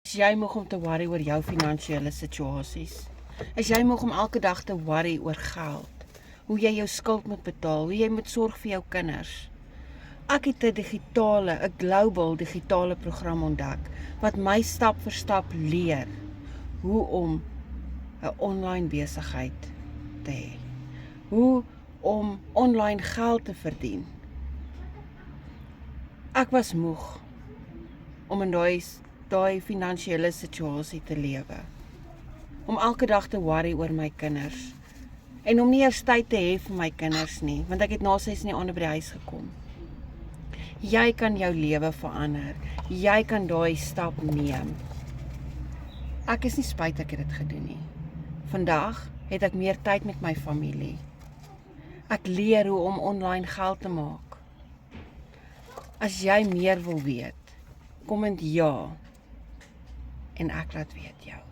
Is jy moeg om te worry oor jou finansiële situasies? Is jy moeg om elke dag te worry oor geld? Hoe jy jou skuld moet betaal, hoe jy moet sorg vir jou kinders? Ek het 'n global digitale program ontdek, wat my stap vir stap leer hoe om 'n online besigheid te hê. Hoe om online geld te verdien. Ek was moeg om in daai finansiële situasie te lewe. Om elke dag te worry oor my kinders. En om nie eers tyd te hê vir my kinders nie, want ek het na 6 in die aand by die huis gekom. Jy kan jou lewe verander. Jy kan daai stap neem. Ek is nie spyt ek het dit gedoen nie. Vandag het ek meer tyd met my familie. Ek leer hoe om online geld te maak. As jy meer wil weet, komment ja en ek laat weet jou.